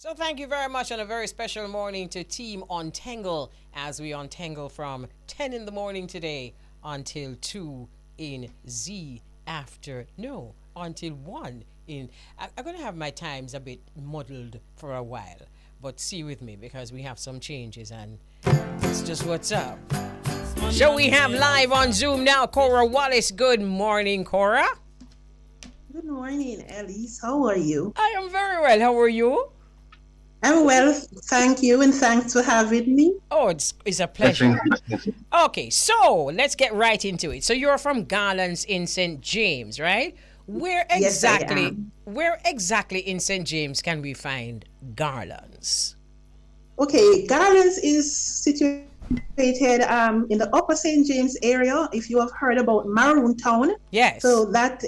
So thank you very much on a very special morning to Team Untengle as we untangle from 10 in the morning today until 2 in Z after, no, until 1 in, I'm going to have my times a bit muddled for a while, but see with me because we have some changes and it's just what's up. So we have live on Zoom now, Cora Wallace. Good morning, Cora. Good morning, Elise. How are you? I am very well. How are you? I'm well, thank you, and thanks for having me. Oh, it's a pleasure. Okay, so let's get right into it. So you're from Garlands in St. James, right? Yes, I am. Where exactly in St. James can we find Garlands? Okay, Garlands is situated in the Upper St. James area. If you have heard about Maroon Town, Yes. that's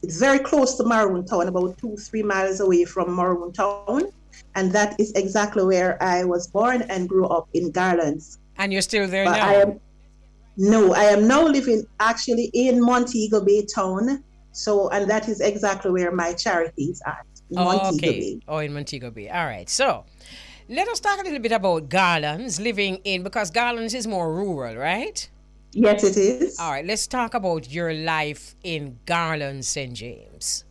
it's very close to Maroon Town, about 2-3 miles away from Maroon Town, and that is exactly where I was born and grew up in Garlands. And you're still there But now? I am now living actually in Montego Bay Town. So, and that is exactly where my charity is at, in Montego Okay. Bay. Oh, in Montego Bay. All right. So let us talk a little bit about Garlands living in, because Garlands is more rural, right? Yes, it is. All right. Let's talk about your life in Garlands, St. James.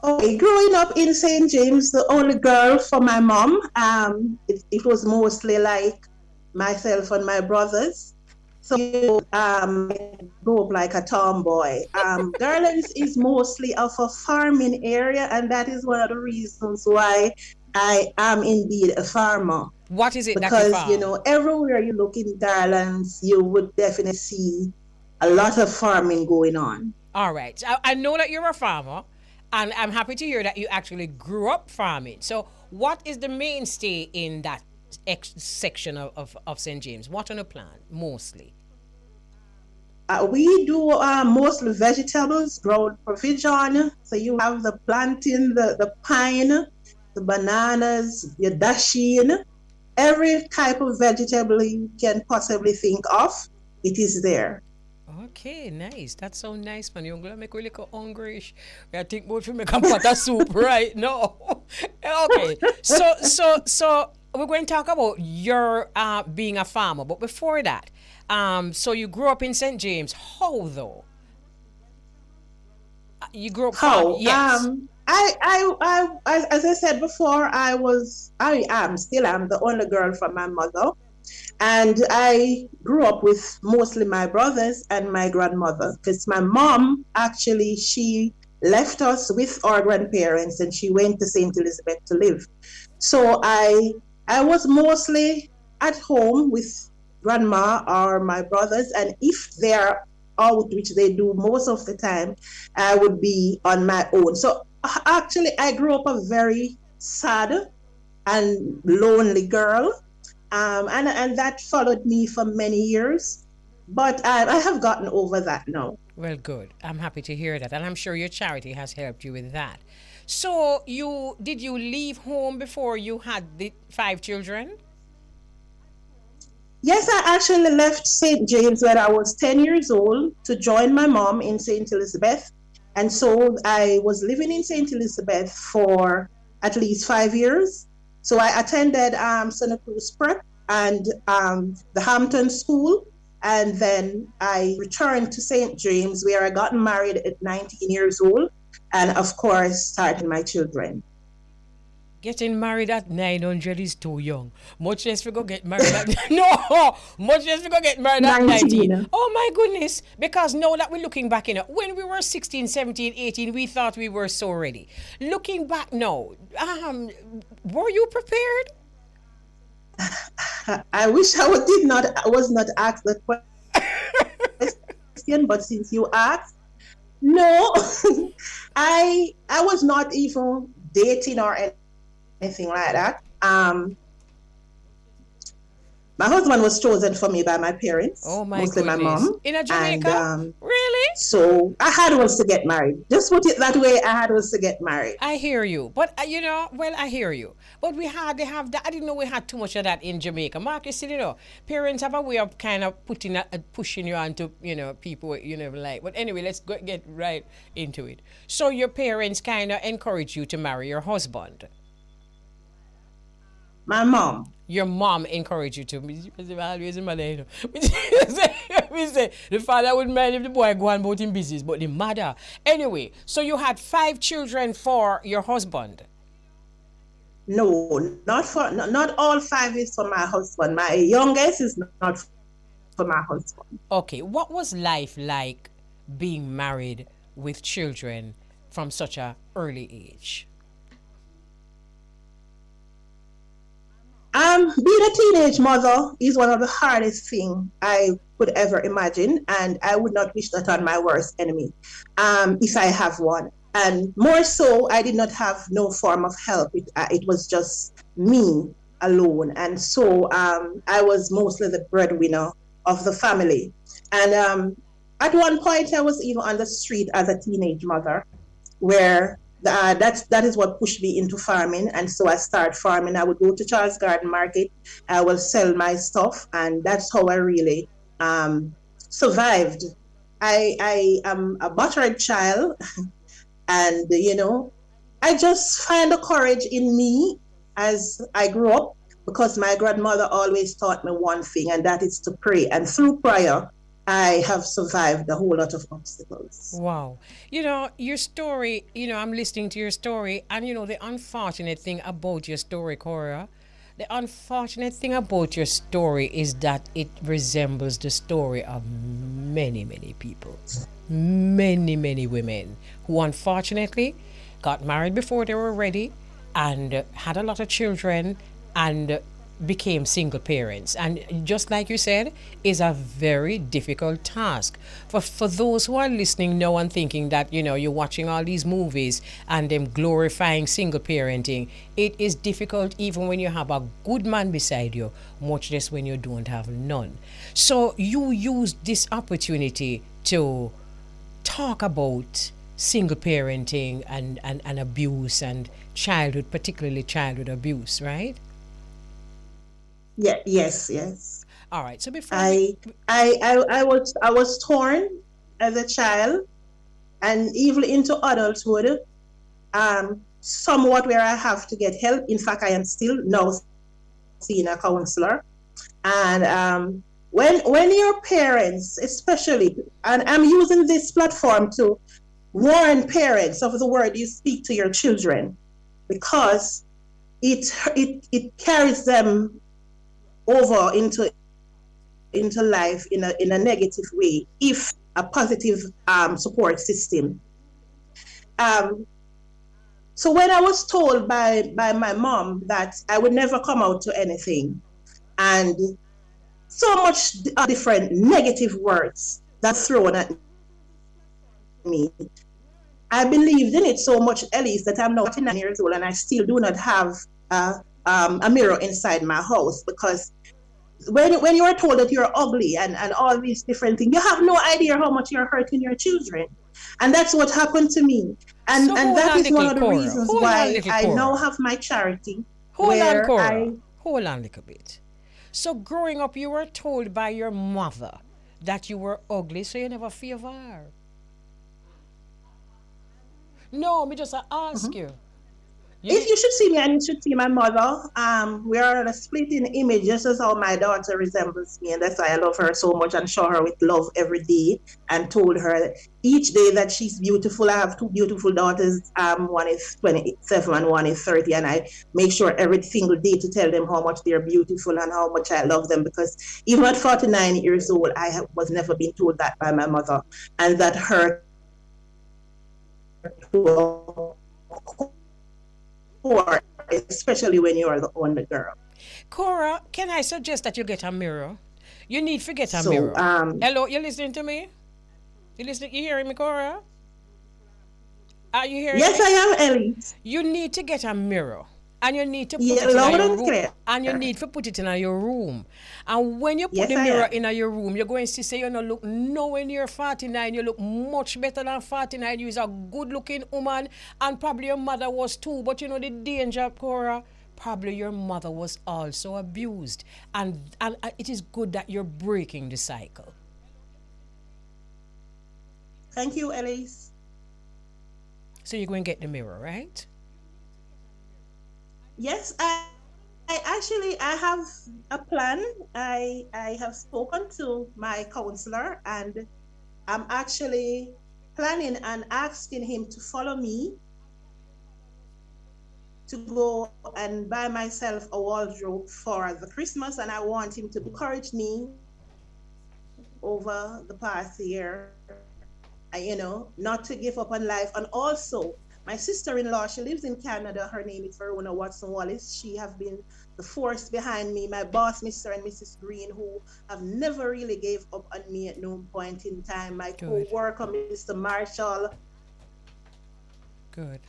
Okay, growing up in St. James, the only girl for my mom, it was mostly like myself and my brothers. So I grew up like a tomboy. Garlands is mostly of a farming area, and that is one of the reasons why I am indeed a farmer. What is it that you Because, farm? everywhere you look in Garlands, you would definitely see a lot of farming going on. All right. I know that you're a farmer, and I'm happy to hear that you actually grew up farming. So, what is the mainstay in that section of St. James? What on the plant, mostly? We do mostly vegetables, grown provision. So you have the plantain, the pine, the bananas, your dasheen, every type of vegetable you can possibly think of, it is there. Okay, nice. That sounds nice, man. You're gonna make me look hungry. I think both of me can pot of soup right now. Okay, so we're going to talk about your being a farmer, but before that, so you grew up in St. James. How though? You grew up farming, How? yes. As I said before, still am the only girl from my mother. And I grew up with mostly my brothers and my grandmother because my mom actually, she left us with our grandparents and she went to St. Elizabeth to live. So I was mostly at home with grandma or my brothers, and if they're out, which they do most of the time, I would be on my own. So actually, I grew up a very sad and lonely girl, and that followed me for many years. But I have gotten over that now. Well, good. I'm happy to hear that, and I'm sure your charity has helped you with that. So, you leave home before you had the 5 children? Yes, I actually left St. James when I was 10 years old to join my mom in St. Elizabeth. And so I was living in St. Elizabeth for at least 5 years. So I attended Santa Cruz Prep and the Hampton School. And then I returned to St. James where I got married at 19 years old. And of course, started my children. Getting married at 900 is too young. Much less we go get married at no, much less we go get married at 19. 19. Oh my goodness, because now that we're looking back in it, when we were 16, 17, 18, we thought we were so ready. Looking back now, were you prepared? I wish I was not asked that question, but since you asked, no, I was not even dating or anything like that. My husband was chosen for me by my parents, Oh my mostly my goodness. mom, In a and Jamaica? Really? so I had was to get married. Just put it that way. I had was to get married. I hear you, but well, I hear you. But they have that. I didn't know we had too much of that in Jamaica. Marcus, parents have a way of kind of pushing you onto, people you never like. But anyway, let's get right into it. So your parents kind of encourage you to marry your husband. My mom. Your mom encouraged you to. Me say, always in my life, you know. Me say, the father wouldn't mind if the boy go on about him business, but the mother. Anyway, so you had 5 children for your husband. No, not all five is for my husband. My youngest is not for my husband. Okay, what was life like being married with children from such a early age? Being a teenage mother is one of the hardest things I could ever imagine, and I would not wish that on my worst enemy, if I have one. And more so, I did not have no form of help. It was just me alone, and so I was mostly the breadwinner of the family. And at one point, I was even on the street as a teenage mother, where that is what pushed me into farming. And so I started farming. I would go to Charles Garden Market. I will sell my stuff, and that's how I really survived. I am a buttered child, and I just find the courage in me as I grew up, because my grandmother always taught me one thing, and that is to pray. And through prayer, I have survived a whole lot of obstacles. Wow. Your story, I'm listening to your story, and the unfortunate thing about your story, Cora, the unfortunate thing about your story is that it resembles the story of many, many people, many, many women who unfortunately got married before they were ready and had a lot of children and became single parents. And just like you said, is a very difficult task for those who are listening now and thinking that you're watching all these movies and them glorifying single parenting. It is difficult even when you have a good man beside you, much less when you don't have none. So you used this opportunity to talk about single parenting and abuse and childhood, particularly childhood abuse, right? Yeah, yes. All right. So before we, I was torn as a child, and even into adulthood, somewhat where I have to get help. In fact, I am still now seeing a counselor. And when your parents, especially, and I'm using this platform to warn parents of the word you speak to your children, because it carries them over into life in a negative way, if a positive support system. Um, so when I was told by my mom that I would never come out to anything, and so much different negative words that thrown at me, I believed in it so much, Elise, that I'm now 49 years old and I still do not have a mirror inside my house, because when you are told that you're ugly and all these different things, you have no idea how much you're hurting your children. And that's what happened to me. so And hold that on, is one little of the Cora. reasons Hold on, why little I now Cora. have my charity, Hold on, where Cora. Hold on a little bit. So growing up, you were told by your mother that you were ugly, so you never fear of her. No, me just ask you. You if did, you should see me and you should see my mother, we are on a splitting image, just as how my daughter resembles me, and that's why I love her so much and show her with love every day, and told her that each day that she's beautiful. I have two beautiful daughters. One is 27 and one is 30, and I make sure every single day to tell them how much they're beautiful and how much I love them, because even at 49 years old, was never been told that by my mother, and that hurt to core, especially when you are the only girl. Cora, can I suggest that you get a mirror? You need to get a So, mirror. Hello, you listening to me? You listening? You hearing me, Cora? Are you hearing yes, me? I am Elise. You need to get a mirror. And you need to put Yeah, it in loud your and room. clear. And you need to put it in your room. And when you put Yes, the I mirror am. in your room, you're going to say you don't look nowhere near 49. You look much better than 49. You're a good looking woman. And probably your mother was too. But you know the danger, Cora? Probably your mother was also abused. And it is good that you're breaking the cycle. Thank you, Elise. So you're going to get the mirror, right? Yes, I Actually, I have a plan. I have spoken to my counselor, and I'm actually planning and asking him to follow me to go and buy myself a wardrobe for the Christmas, and I want him to encourage me over the past year, not to give up on life. And also, my sister-in-law, she lives in Canada. Her name is Verona Watson Wallace. She have been the force behind me. My boss, Mr. and Mrs. Green, who have never really gave up on me at no point in time. My Good. co-worker, Mr. Marshall, Good.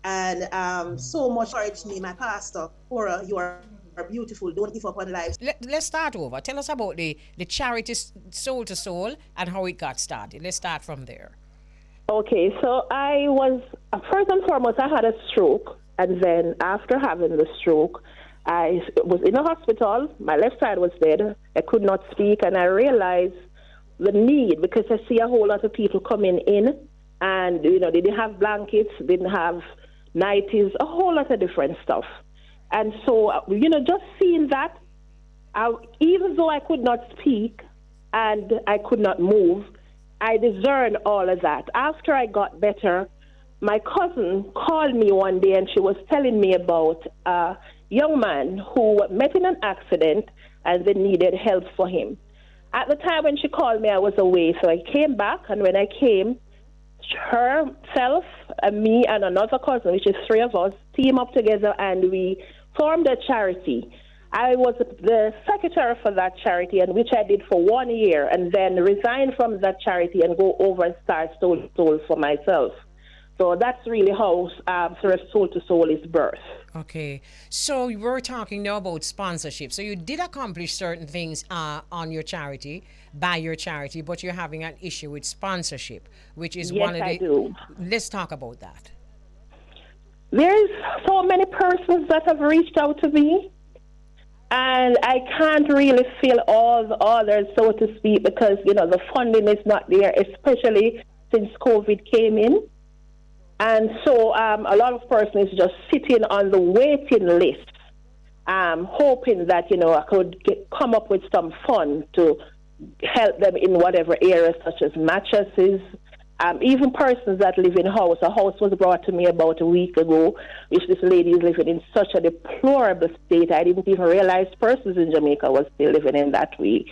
and so much encouraged me. My pastor, Cora, you are beautiful. Don't give up on life. Let's start over. Tell us about the charity Soul to Soul and how it got started. Let's start from there. Okay, so I was, first and foremost, I had a stroke. And then after having the stroke, I was in a hospital. My left side was dead. I could not speak. And I realized the need, because I see a whole lot of people coming in. And, they didn't have blankets, didn't have nighties, a whole lot of different stuff. And so, just seeing that, even though I could not speak and I could not move, I discerned all of that. After I got better, my cousin called me one day and she was telling me about a young man who met in an accident and they needed help for him. At the time when she called me, I was away, so I came back, and when I came, herself, and me and another cousin, which is three of us, team up together and we formed a charity. I was the secretary for that charity, and which I did for 1 year, and then resigned from that charity and go over and start Soul to Soul for myself. So that's really how Soul to Soul is birthed. Okay, so we're talking now about sponsorship. So you did accomplish certain things on your charity, by your charity, but you're having an issue with sponsorship, which is one of the... Yes, I do. Let's talk about that. There's so many persons that have reached out to me, and I can't really fill all the orders, so to speak, because, the funding is not there, especially since COVID came in. And so a lot of persons just sitting on the waiting list, hoping that, I could come up with some fund to help them in whatever areas, such as mattresses, even persons that live in house. A house was brought to me about a week ago, which this lady is living in such a deplorable state. I didn't even realize persons in Jamaica was still living in that way.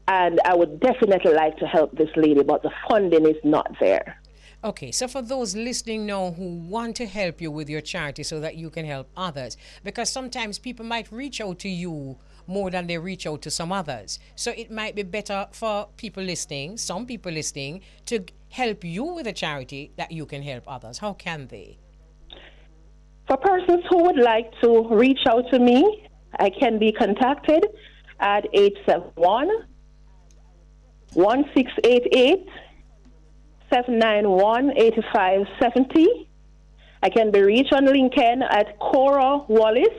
And I would definitely like to help this lady, but the funding is not there. Okay, so for those listening now who want to help you with your charity so that you can help others, because sometimes people might reach out to you more than they reach out to some others. So it might be better for people listening, some people listening, to help you with a charity that you can help others. How can they? For persons who would like to reach out to me, I can be contacted at 871-1688. 791-8570. I can be reached on LinkedIn at Cora Wallace,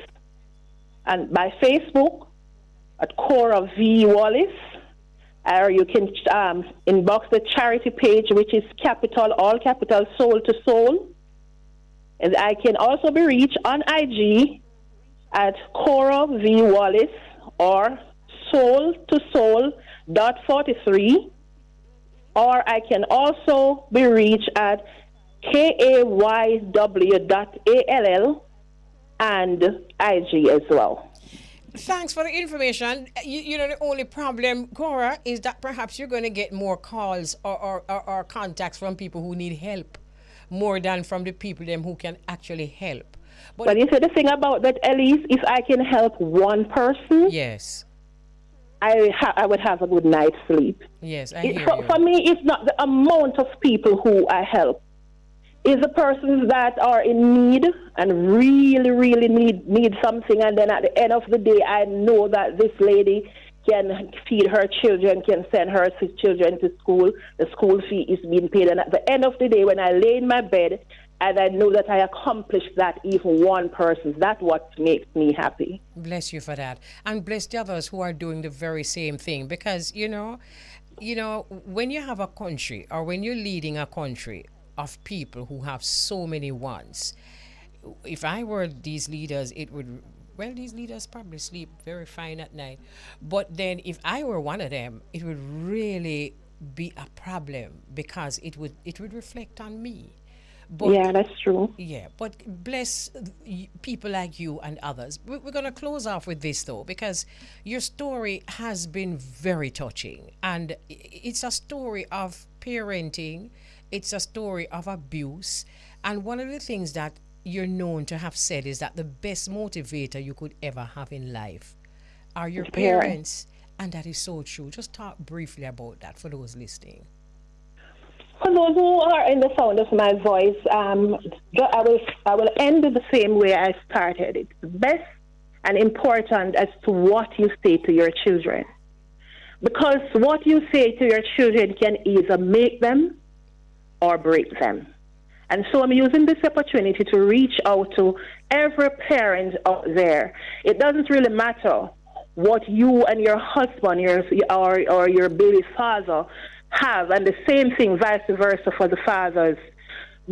and by Facebook at Cora V. Wallace. Or you can inbox the charity page, which is all capital Soul to Soul. And I can also be reached on IG at Cora V. Wallace or Soul to Soul .43. Or I can also be reached at kayw.all and IG as well. Thanks for the information. The only problem, Cora, is that perhaps you're going to get more calls or contacts from people who need help more than from the people who can actually help. But you see, the thing about that, Elise, if I can help one person, yes, I would have a good night's sleep. Yes, I hear you. For me, it's not the amount of people who I help. It's the persons that are in need and really, really need something. And then at the end of the day, I know that this lady can feed her children, can send her children to school. The school fee is being paid. And at the end of the day, when I lay in my bed, and I know that I accomplished that, even one person, that's what makes me happy. Bless you for that. And bless the others who are doing the very same thing. Because, when you have a country or when you're leading a country of people who have so many wants, if I were these leaders, it would Well, these leaders probably sleep very fine at night. But then if I were one of them, it would really be a problem because it would reflect on me. But Yeah, that's true. yeah, but bless people like you and others. We're going to close off with this though, because your story has been very touching. And it's a story of parenting, it's a story of abuse. And one of the things that you're known to have said is that the best motivator you could ever have in life are your Parent. parents. And that is so true. Just talk briefly about that for those listening. For those who are in the sound of my voice, I will end the same way I started. It's best and important as to what you say to your children. Because what you say to your children can either make them or break them. And so I'm using this opportunity to reach out to every parent out there. It doesn't really matter what you and your husband or your baby father have, and the same thing vice versa for the fathers.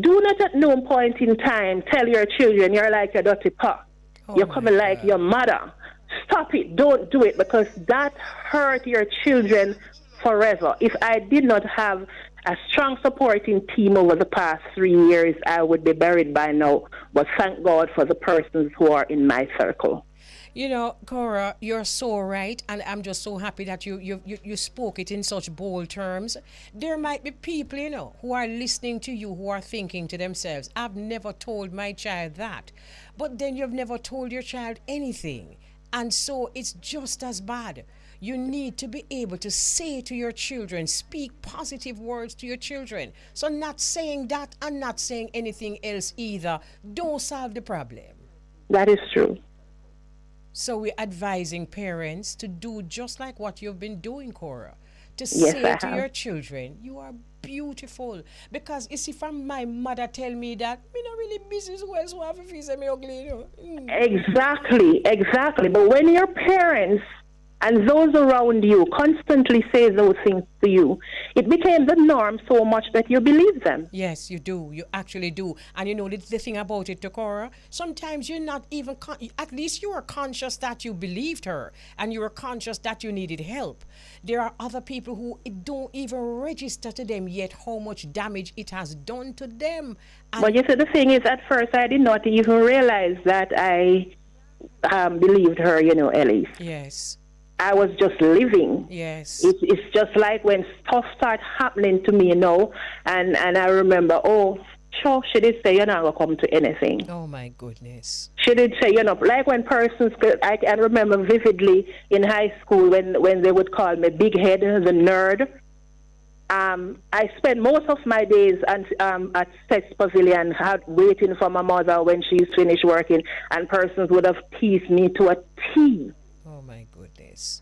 Do not at no point in time tell your children you're like a dirty pot. Oh You're my coming like God. your mother. Stop it. Don't do it, because that hurt your children forever. If I did not have a strong supporting team over the past 3 years, I would be buried by now. But thank God for the persons who are in my circle. You know, Cora, you're so right, and I'm just so happy that you spoke it in such bold terms. There might be people, who are listening to you who are thinking to themselves, I've never told my child that. But then you've never told your child anything. And so it's just as bad. You need to be able to say to your children, speak positive words to your children. So not saying that and not saying anything else either don't solve the problem. That is true. So we're advising parents to do just like what you've been doing, Cora. To Yes, say I to have. your children, you are beautiful. Because you see, from my mother tell me that, me not really busy well, so I have to feel me ugly. Exactly. But when your parents and those around you constantly say those things to you, it became the norm so much that you believe them. Yes, you do. You actually do. And the thing about it, Cora, sometimes you're not even, at least you are conscious that you believed her and you were conscious that you needed help. There are other people who it don't even register to them yet how much damage it has done to them. And But you see, the thing is, at first I did not even realize that I believed her, Elise. yes, I was just living. yes. It's just like when stuff start happening to me, and I remember, oh, sure, she did say you're not going to come to anything. Oh my goodness. She did say, like when persons, I can remember vividly in high school when they would call me Big Head, the nerd. I spent most of my days at Sex Pavilion waiting for my mother when she's finished working, and persons would have teased me to a T. Oh my goodness.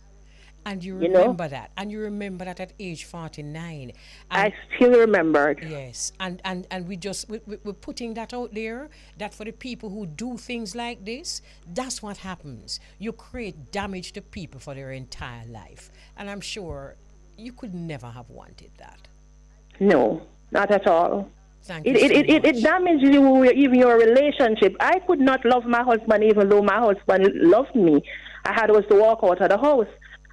And you You know? remember that. And you remember that at age 49. And I still remembered. yes, and we're putting that out there, that for the people who do things like this, that's what happens. You create damage to people for their entire life. And I'm sure you could never have wanted that. No, not at all. Thank It, you so it, it, much. it damaged you, even your relationship. I could not love my husband even though my husband loved me. I had was to walk out of the house.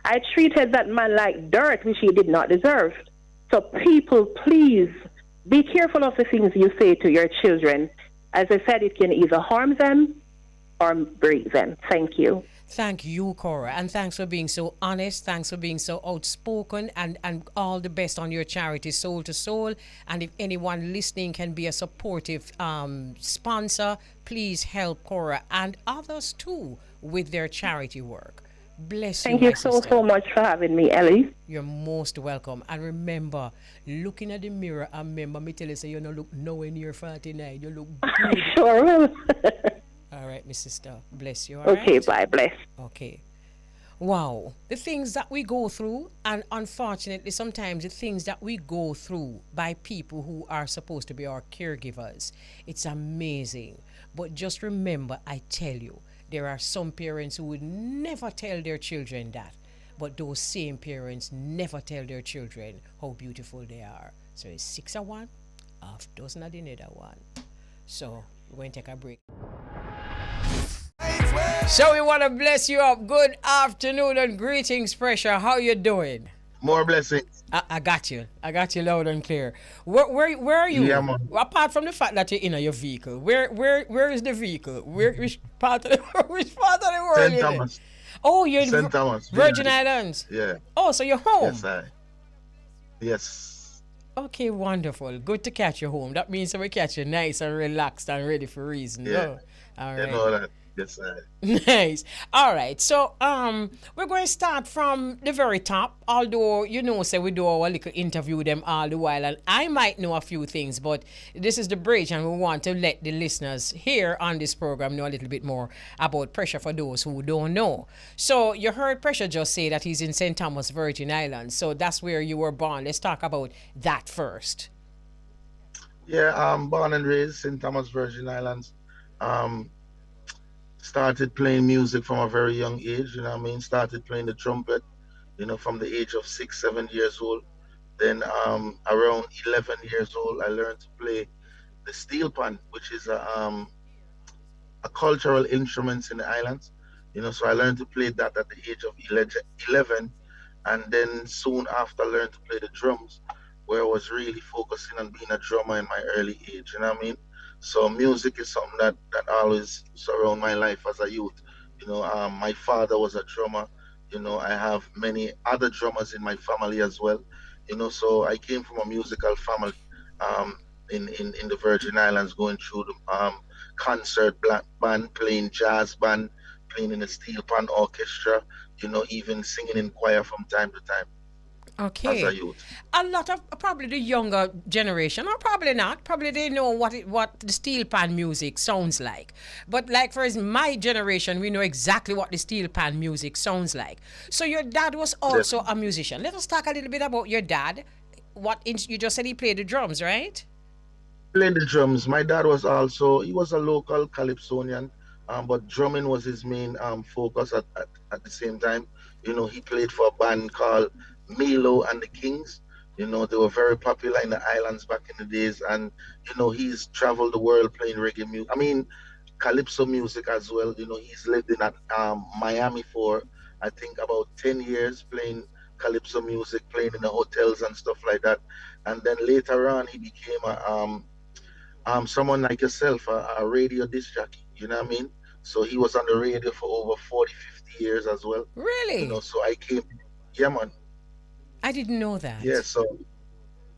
I treated that man like dirt, which he did not deserve. So people, please, be careful of the things you say to your children. As I said, it can either harm them or break them. Thank you. Thank you, Cora, and thanks for being so honest. Thanks for being so outspoken, and all the best on your charity, Soul to Soul. And if anyone listening can be a supportive sponsor, please help Cora and others too with their charity work. Bless you, Thank my you so sister. much for having me, Ellie. You're most welcome. And remember, looking at the mirror, and remember me tell you, say you don't look nowhere near 49. You look I good. sure will. All right, my sister. Bless you. All Okay, right? bye. Bless. Okay. Wow. The things that we go through, and unfortunately, sometimes the things that we go through by people who are supposed to be our caregivers, it's amazing. But just remember, I tell you, there are some parents who would never tell their children that. But those same parents never tell their children how beautiful they are. So it's 6 of one, half dozen of the other one. So we're going to take a break. So we want to bless you up. Good afternoon and greetings, Pressure. How you doing? More blessings. I got you. I got you loud and clear. Where are Yeah, you? man. Apart from the fact that you're in your vehicle, where is the vehicle? Which part of the which part of the world St. you in? Thomas. Oh, you're in St. Thomas. Virgin Islands. Yeah. Oh, so you're Yes, home. I. Yes. Okay, wonderful. Good to catch you home. That means that we catch you nice and relaxed and ready for reason. Yeah. No. All You right. know that. Yes, I. Nice. All right. So we're going to start from the very top. Although say we do our little interview with them all the while, and I might know a few things, but this is the bridge, and we want to let the listeners here on this program know a little bit more about Pressure for those who don't know. So you heard Pressure just say that he's in St. Thomas, Virgin Islands. So that's where you were born. Let's talk about that first. Yeah, born and raised St. Thomas, Virgin Islands. Um, Started playing music from a very young age, you know what I mean? Started playing the trumpet, from the age of 6, 7 years old. Then around 11 years old, I learned to play the steel pan, which is a cultural instrument in the islands. So I learned to play that at the age of 11, and then soon after learned to play the drums, where I was really focusing on being a drummer in my early age. You know what I mean? So music is something that always surround my life as a youth. My father was a drummer. I have many other drummers in my family as well. So I came from a musical family um, in the Virgin Islands, going through the concert band, playing jazz band, playing in a steel pan orchestra, even singing in choir from time to time as a Okay. youth. A lot of probably the younger generation, or probably not, probably they know what the steel pan music sounds like. But like for my generation, we know exactly what the steel pan music sounds like. So your dad was Yes. also a musician. Let us talk a little bit about your dad. You just said he played the drums, right? Playing the drums. My dad was also, he was a local calypsonian, but drumming was his main focus at the same time. He played for a band called Milo and the Kings. They were very popular in the islands back in the days, and he's traveled the world playing reggae music. I mean, calypso music as well. He's lived in Miami for I think about 10 years playing calypso music, playing in the hotels and stuff like that. And then later on, he became someone like yourself, a radio disc jockey. You know what I mean? So he was on the radio for over 40, 50 years as well. Really? So I came, yeah, man, I didn't know yeah. that. So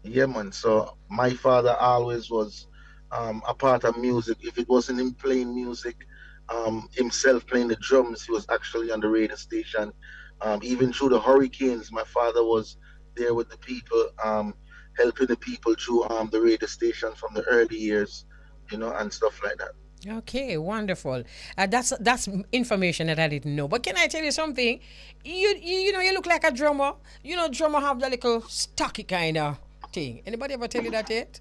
yeah, man. So my father always was a part of music. If it wasn't him playing music, himself playing the drums, he was actually on the radio station. Even through the hurricanes, my father was there with the people, helping the people through the radio station from the early years, and stuff like that. Okay, wonderful. That's information that I didn't know. But can I tell you something? You look like a drummer. Drummer have the little stocky kind of thing. Anybody ever tell you that yet?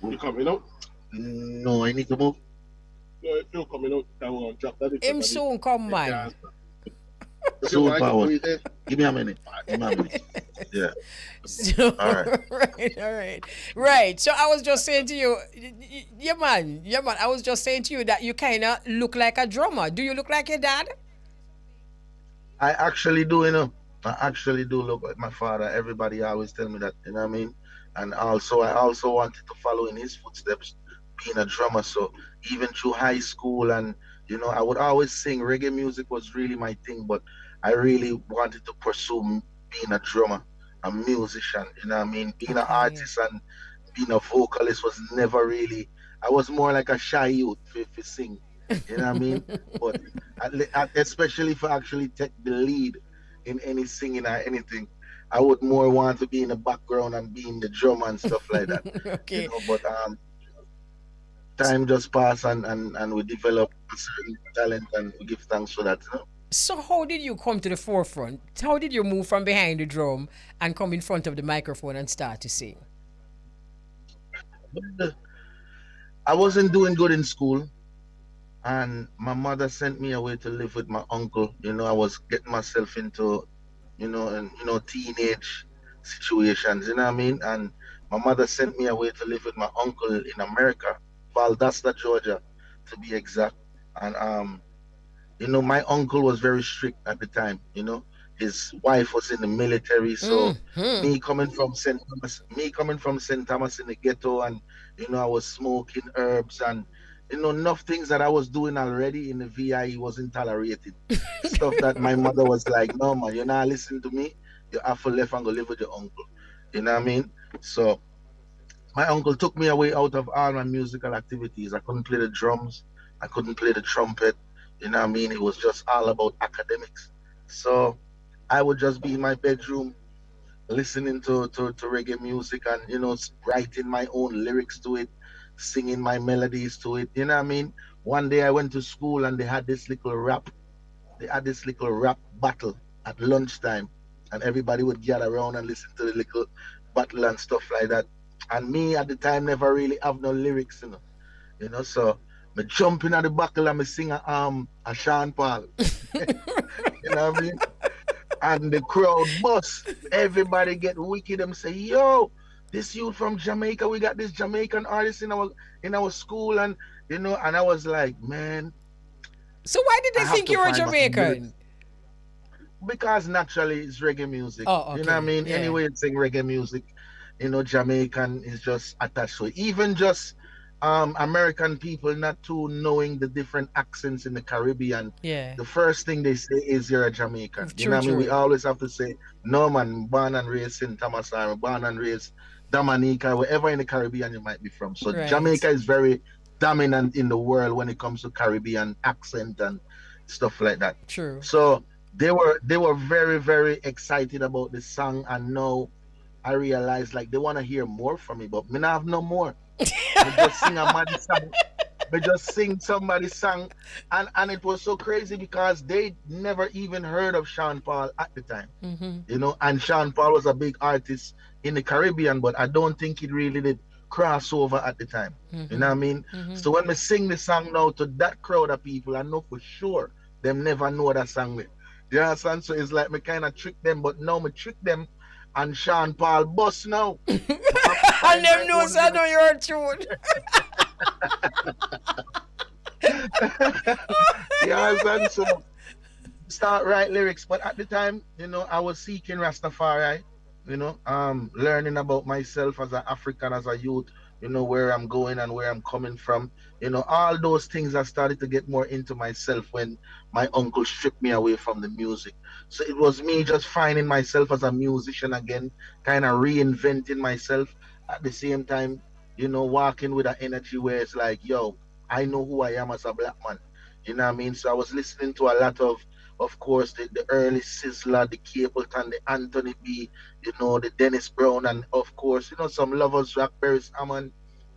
You coming out? No, I need to move. No, if you're coming out, I will drop that. Him soon come, Yeah. man. Soon power. Give me a minute. Give me a minute. Yeah. So, All right. right, all right, right. So I was just saying to you, yeah, man. I was just saying to you that you kind of look like a drummer. Do you look like your dad? I actually do, I actually do look like my father. Everybody always tell me that, you know what I mean? And also, I also wanted to follow in his footsteps, being a drummer. So even through high school, and I would always sing. Reggae music was really my thing, but I really wanted to pursue being a drummer, a musician. You know what I mean? Being an Okay. artist and being a vocalist was never really. I was more like a shy youth for sing. You know what I mean? But especially if I actually take the lead in any singing or anything, I would more want to be in the background and be in the drum and stuff like that. Okay. But time just passed, and we develop a certain talent, and we give thanks for that. So how did you come to the forefront? How did you move from behind the drum and come in front of the microphone and start to sing? I wasn't doing good in school, and my mother sent me away to live with my uncle. I was getting myself into, and teenage situations. You know what I mean? And my mother sent me away to live with my uncle in America, Valdosta, Georgia, to be exact. And My uncle was very strict at the time. His wife was in the military, so Mm-hmm. me coming from St. Thomas in the ghetto, and I was smoking herbs, and enough things that I was doing already in the VIE wasn't tolerated. Stuff that my mother was like, "No, man, you're not listening to me. You have to left and go live with your uncle." You know what I mean? So my uncle took me away out of all my musical activities. I couldn't play the drums. I couldn't play the trumpet. You know what I mean? It was just all about academics. So I would just be in my bedroom listening to reggae music, and, writing my own lyrics to it, singing my melodies to it. You know what I mean? One day I went to school and they had this little rap battle at lunchtime, and everybody would gather around and listen to the little battle and stuff like that. And me at the time never really have no lyrics, so me jump in at the battle and me sing a Sean Paul. You know what I mean? And the crowd bust. Everybody get wicked and say, "Yo, this youth from Jamaica, we got this Jamaican artist in our school," and I was like, "Man, So why did I they have think to you were find my lyrics." Jamaican? Because naturally it's reggae music. Oh, You know what I okay. mean? Yeah. Anyway, it's sing reggae music, Jamaican is just attached to it. Even just American people not too knowing the different accents in the Caribbean, Yeah. the first thing they say is you're a Jamaican. You know True, what I mean? We true. always have to say, "No, man, born and raised in Thomas, I'm born and raised Dominica, wherever in the Caribbean you might be from." So Right. Jamaica is very dominant in the world when it comes to Caribbean accent and stuff like that. True. So they were very, very excited about the song, and now I realized like they want to hear more from me, but me not have no more. Me just sing a mad song. Me just sing somebody's song, and it was so crazy because they never even heard of Sean Paul at the time. Mm-hmm. And Sean Paul was a big artist in the Caribbean, but I don't think it really did crossover at the time. You know Mm-hmm. what I mean? Mm-hmm. So when we sing the song now to that crowd of people, I know for sure them never know that song. You understand? So it's like me kind of trick them, but now me trick them, and Sean Paul bust now. I have to And find my them knows own I know lyrics. you're a tune. You understand? So start write lyrics, but at the time, I was seeking Rastafari, learning about myself as an African, as a youth, where I'm going and where I'm coming from. All those things I started to get more into myself when my uncle stripped me away from the music. So it was me just finding myself as a musician again, kind of reinventing myself at the same time, walking with an energy where it's like, yo, I know who I am as a black man. You know what I mean? So I was listening to a lot of course, the early Sizzler, the Capleton, the Anthony B, the Dennis Brown, and of course, some Lovers Rock, Barry Hammond.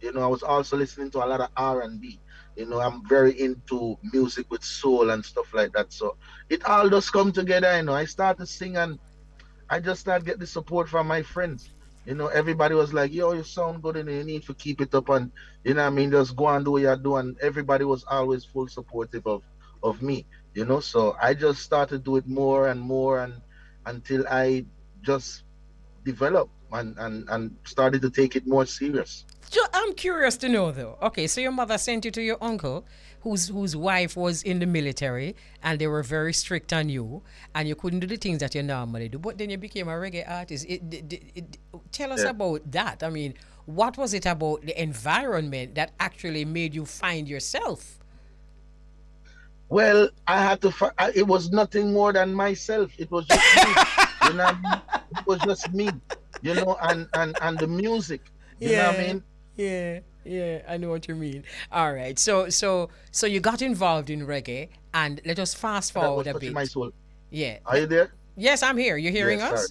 I was also listening to a lot of R&B. I'm very into music with soul and stuff like that. So it all does come together. I start to sing, and I just start get the support from my friends. Everybody was like, "Yo, you sound good, and you need to keep it up." And what I mean, just go and do what you're doing. Everybody was always full supportive of me. So I just started to do it more and more, and until I just developed and started to take it more serious. I'm curious to know though. Okay, so your mother sent you to your uncle, whose wife was in the military, and they were very strict on you, and you couldn't do the things that you normally do. But then you became a reggae artist. Tell us Yeah. about that. I mean, what was it about the environment that actually made you find yourself? Well, I had to. It was nothing more than myself. It was just me. What I mean? It was just me. And the music. What I Yeah, mean? yeah, yeah. I know what you mean. All right. So you got involved in reggae, and let us fast That forward was a touching my bit. soul. Yeah. Are you there? Yes, I'm here. You hearing Yes, sorry.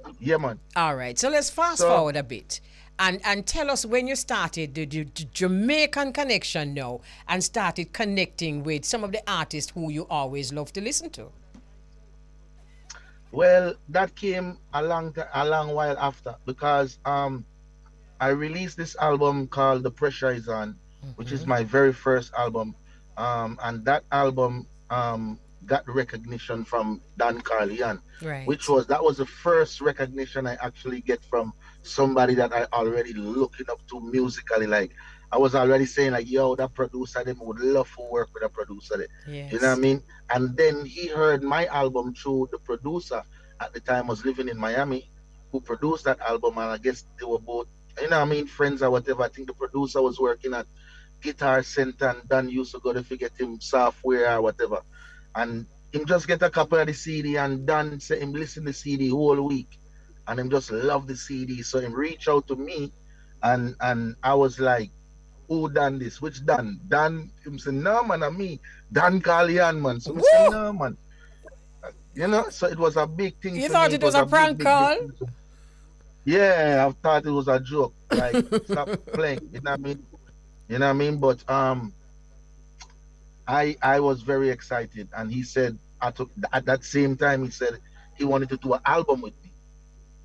us? Yeah, man. All right. So let's fast So, forward a bit. And tell us when you started the Jamaican connection now and started connecting with some of the artists who you always love to listen to. well, that came a long while after, because I released this album called The Pressure Is On, which is my very first album. And that album got recognition from Dan Carlian, Right. that was the first recognition I actually get from somebody that I already looking up to musically. Like, I was already saying like, yo, that producer, them would love to work with a producer. There. You know what I Yes. mean? And then he heard my album through the producer at the time was living in Miami, who produced that album, and I guess they were both, you know what I mean, friends or whatever. I think the producer was working at Guitar Center, and Dan used to go to forget him software or whatever. And him just get a copy of the CD, and Dan say him listen to the CD whole week. And him just love the CD. So him reach out to me, and I was like, who done this? Which Dan? Dan, him say, no man, and me. Dan Kalian, man. So I say, Woo! no man. You know, so it was a big thing You for me. thought It it was was a a big, prank big, big call? thing. Yeah, I thought it was a joke. Like, stop playing. You know what I mean? You know what I mean? But I was very excited, and he said at that same time he said he wanted to do an album with me.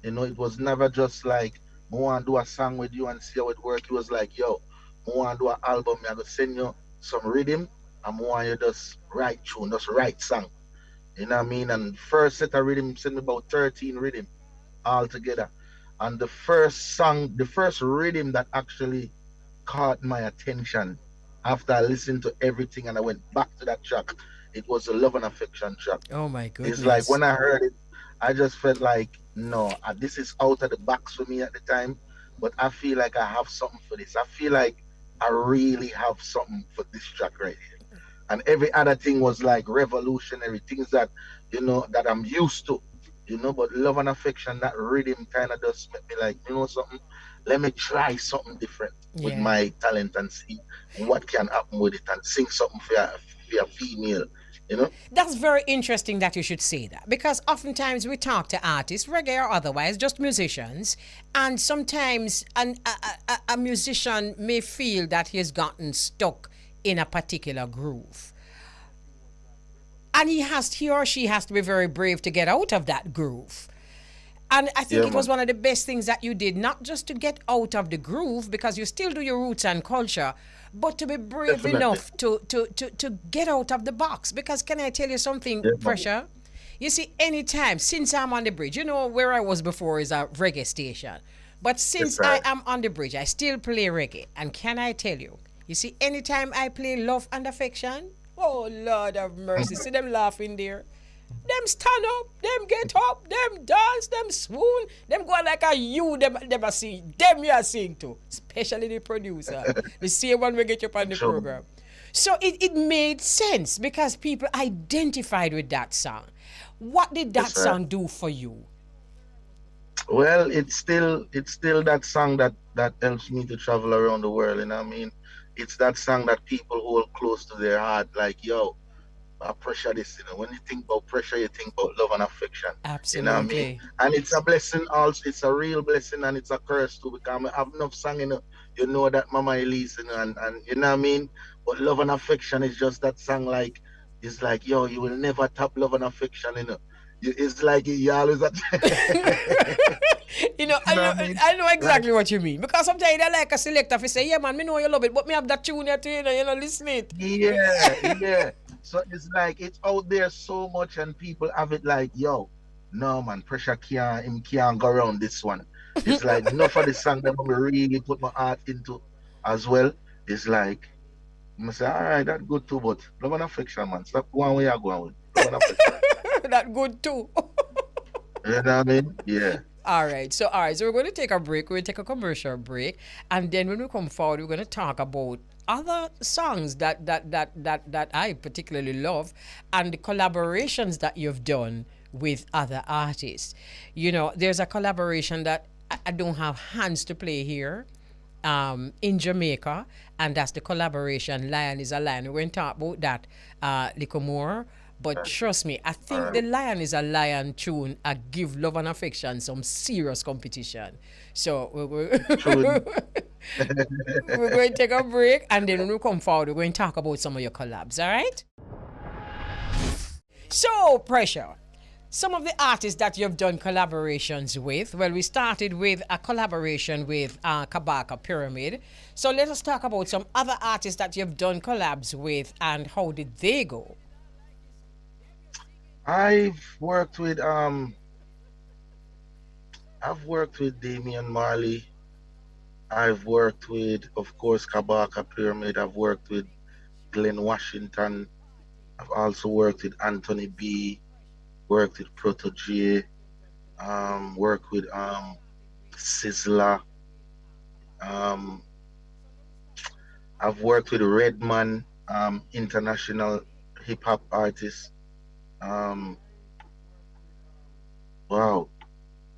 You know, it was never just like I want to do a song with you and see how it work. He was like, yo, I want to do an album. I'm gonna send you some rhythm, and I want you just write tune, just write song. You know what I mean? And first set of rhythm sent me about 13 rhythm all together. And the first song, the first rhythm that actually caught my attention after I listened to everything and I went back to that track, it was a Love and Affection track. Oh my It's like goodness. when I heard it, I just felt like, no, this is out of the box for me at the time, but I feel like I have something for this. I feel like I really have something for this track right here. And every other thing was like revolutionary things that that I'm used to. But Love and Affection, that rhythm kind of just made me like, something. Let me try something different with Yeah. my talent and see what can happen with it and sing something for a female. You know? That's very interesting that you should say that because oftentimes we talk to artists, reggae or otherwise, just musicians, and sometimes a musician may feel that he has gotten stuck in a particular groove. And he or she has to be very brave to get out of that groove. And I think Yeah, it was man. one of the best things that you did, not just to get out of the groove, because you still do your roots and culture, but to be brave Definitely. enough to get out of the box. Because can I tell you something, Yeah, man. Pressure? You see, anytime since I'm on the bridge, where I was before is a reggae station. But That's since I right. am on the bridge, I still play reggae. And can I tell you, anytime I play Love and Affection, oh Lord have mercy, see them laughing there. Them stand up, them get up, them dance, them swoon, them go like a you, them a sing, them you are sing to, especially the producer, the same one we get you up on the Sure. program. So it made sense because people identified with that song. What did that That's right. song do for you? Well, it's still that song that helps me to travel around the world. You know what I mean? It's that song that people hold close to their heart. Like, yo, pressure this. When you think about pressure, you think about love and affection. You know what I mean? Absolutely. And it's a blessing also. It's a real blessing and it's a curse too because I have enough song, that Mama Elise, and you know what I mean? But love and affection is just that song like it's like, yo, you will never top love and affection. It's like you always you I know know, what I mean? I know Like, exactly what you mean. Because sometimes they like a selector if you say, yeah man, me know you love it, but me have that tune here too, listen it. yeah, yeah. So it's like it's out there so much, and people have it like, yo, no man, pressure can't go around this one. It's like enough of the song that I really put my heart into as well. It's like I say, all right, that's good too, but love and affection, man. Stop going where you're going with. Love and affection. That good too. You know what I mean? Yeah. All right, so we're going to take a break. We're going to take a commercial break, and then when we come forward, we're going to talk about other songs that I particularly love, and the collaborations that you've done with other artists. There's a collaboration that I don't have hands to play here, in Jamaica, and that's the collaboration Lion is a Lion. We're going to talk about that little more. But trust me, I All think right. the Lion is a Lion tune give love and affection some serious competition. So True. we're going to take a break, and then when we come forward, we're going to talk about some of your collabs, all right? So, Pressure. Some of the artists that you've done collaborations with, well, we started with a collaboration with Kabaka Pyramid. So let us talk about some other artists that you've done collabs with and how did they go? I've worked with I've worked with Damian Marley. I've worked with, of course, Kabaka Pyramid. I've worked with Glenn Washington. I've also worked with Anthony B. Worked with Proto J. Worked with Sizzler. Um, I've worked with Redman, international hip hop artist. Um, wow,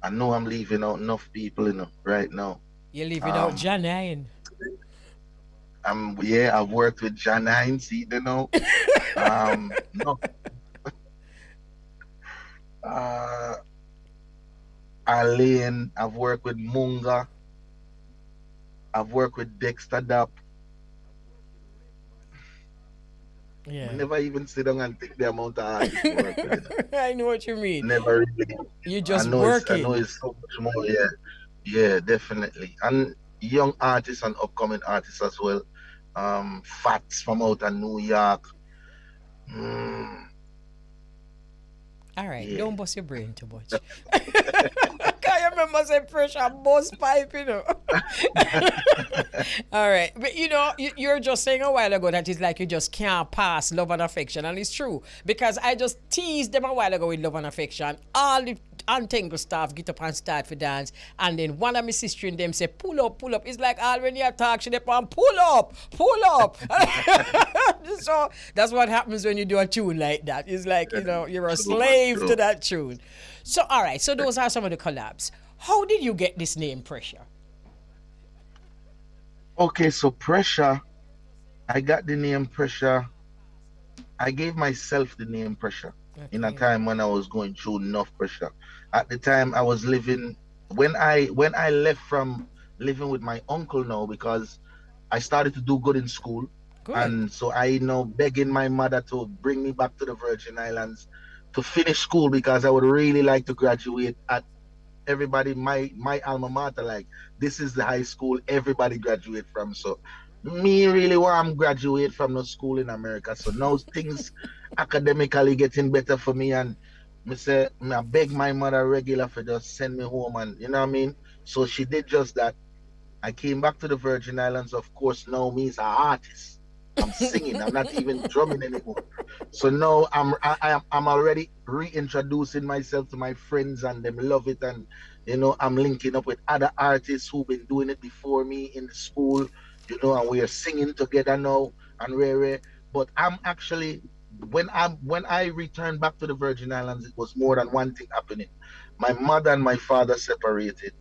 I know I'm leaving out enough people, right now. You're leaving out Um, Janine. yeah, I've worked with John Hines, no, uh, Alain. I've worked with Munga. I've worked with Dexter Dap. I Yeah. never even sit down and think the amount of artists I work with. I know what you mean. Never really. You're I just know it's I know working. it's so much more. Yeah, yeah, definitely. And young artists and upcoming artists as well. Fats from out of New York. Mm, All right, yeah. don't bust your brain too much. Can you remember say pressure bust pipe, All right, but you're just saying a while ago that it's like you just can't pass love and affection, and it's true because I just teased them a while ago with love and affection. All the Untangle staff get up and start for dance, and then one of my sister and them say pull up, pull up. It's like all when you talk, she they on pull up, pull up. So that's what happens when you do a tune like that. It's like you're a True, man, slave to true. that tune. So all right, so those are some of the collabs. How did you get this name Pressure? Okay, so Pressure. I got the name Pressure. I gave myself the name Pressure in a Okay. time when I was going through enough pressure. At the time, I was living when I left from living with my uncle now because I started to do good in school, Good. and so I begging my mother to bring me back to the Virgin Islands to finish school because I would really like to graduate at everybody my alma mater. Like, this is the high school everybody graduate from. So me really want to graduate from the school in America. So now things academically getting better for me, and me say me I beg my mother regular for just send me home, and you know what I mean. So she did just that. I came back to the Virgin Islands. Of course, now me is an artist. I'm singing. I'm not even drumming anymore. So now I'm already reintroducing myself to my friends, and them love it. And I'm linking up with other artists who've been doing it before me in the school. And we are singing together now and rare. But I'm actually when I returned back to the Virgin Islands, it was more than one thing happening. My mother and my father separated